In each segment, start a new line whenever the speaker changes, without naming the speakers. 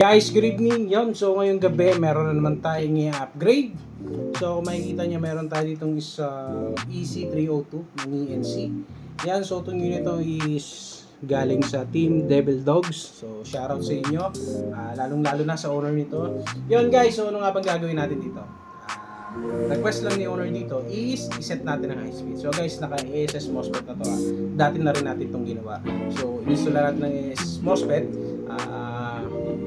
Guys, good evening. Yon, so ngayong gabi meron na naman tayong i-upgrade. So kung makikita nyo, meron tayo ditong isa EC302 ng ENC. Yan, so itong unit is galing sa Team Devil Dogs. So shoutout sa inyo, lalong lalo na sa owner nito. Yon guys, so ano nga bang gagawin natin dito? Request lang ni owner dito is iset natin ang high speed. So guys, naka ASS MOSFET na to. Dati na rin natin itong ginawa. So install natin ng ASS MOSFET.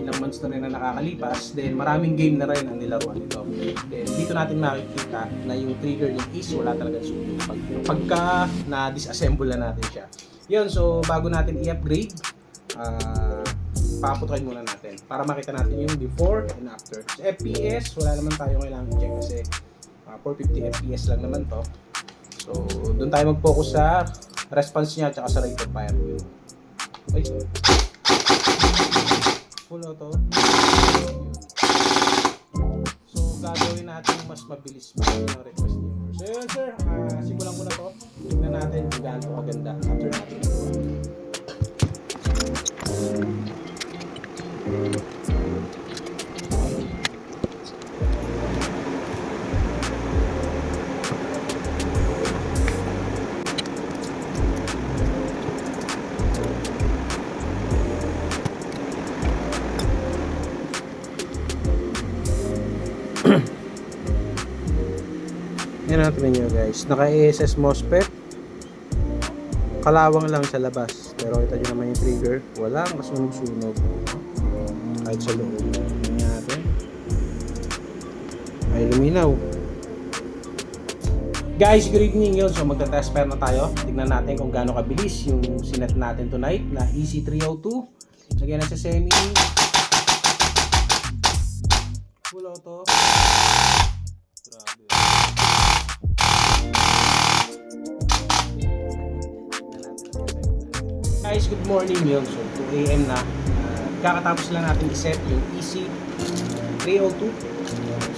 Ilang months na rin na nakakalipas, then maraming game na rin ang nilaruan nito. Then dito natin makikita na yung trigger niya is wala talaga sunog pagka na-disassemble na natin siya. Yun, so bago natin i-upgrade, paputukin muna natin para makita natin yung before and after. Sa FPS, wala naman tayo kailangan i-check kasi 450 FPS lang naman to. So doon tayo mag-focus sa response niya at sa rate of fire. Okay. Full auto. So gagawin natin mas mabilis yung request niyo. So yun sir, simulan ko na to. Tignan natin kung gaano kaganda after natin ito. Yan natin nyo guys, naka ASS MOSFET, kalawang lang sa labas, pero kita nyo naman yung trigger, walang masunog-sunog kahit sa loob. Yan natin ay luminaw. Guys, good evening yun. So magta-test pair na tayo, tignan natin kung gaano kabilis yung sinet natin tonight na EC302. Lagyan na sa semi, full auto. Grabe. Guys, good morning yun. So 2 AM na. Kakatapos lang natin iset yung EC302.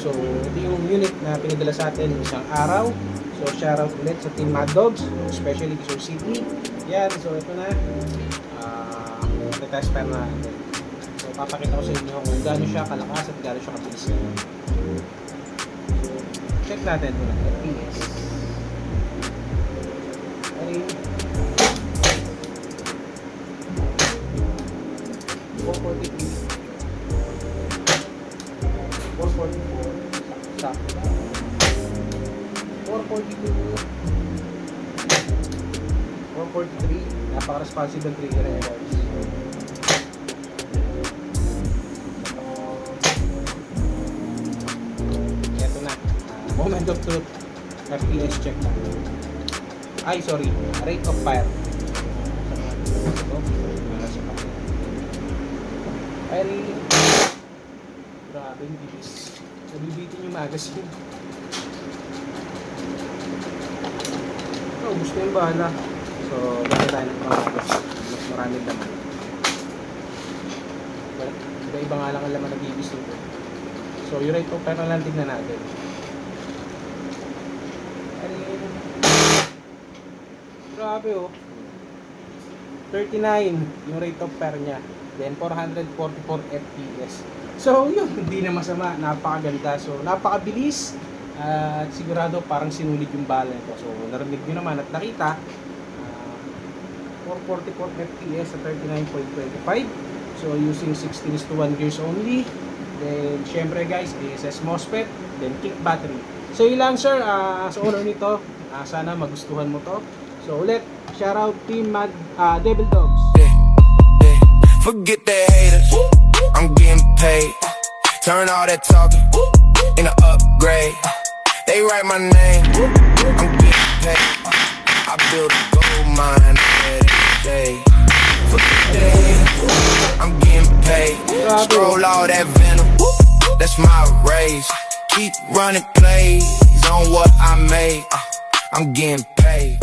So ito yung unit na pinadala sa atin isang araw. So shoutout ulit sa Team Mad Dogs, especially Quezon City. Yan, so ito na. Test pair na natin. So papakita ko sa inyo kung gaano siya kalakas at gaano siya kabilis. So check natin ito na FPS. Okay. 443 444 sakto 442 443 napaka-responsive ng trigger niya guys. Eto na, moment of truth, FPS check na. Ay sorry, rate of fire. Ay, grabe yung bilis. Nabibitin yung magazine. Oh, gusto yung bahala. So, gano'n tayo ng mga magazine. Mas maraming laman. Iba-iba nga lang ang laman nag-ibis nito. So, yung rate of fire na lang tignan natin. Ay, grabe oh. 39 yung rate of fire niya. Then 444 FPS. So yun, hindi na masama, napakaganda. So napakabilis at sigurado parang sinulid yung bala nito. So narinig nyo naman at nakita 444 FPS sa 39.25. So using 16:1 gears only. Then syempre guys, ASS MOSFET, then kick battery. So yun lang sir, sa owner nito, sana magustuhan mo to. So ulit, shoutout Team Devil Dogs.
Forget that haters, I'm getting paid. Turn all that talking into upgrade. They write my name, I'm getting paid. I build a gold mine every day. Forget that haters, I'm getting paid. Stroll all that venom, that's my race. Keep running plays on what I made. I'm getting paid.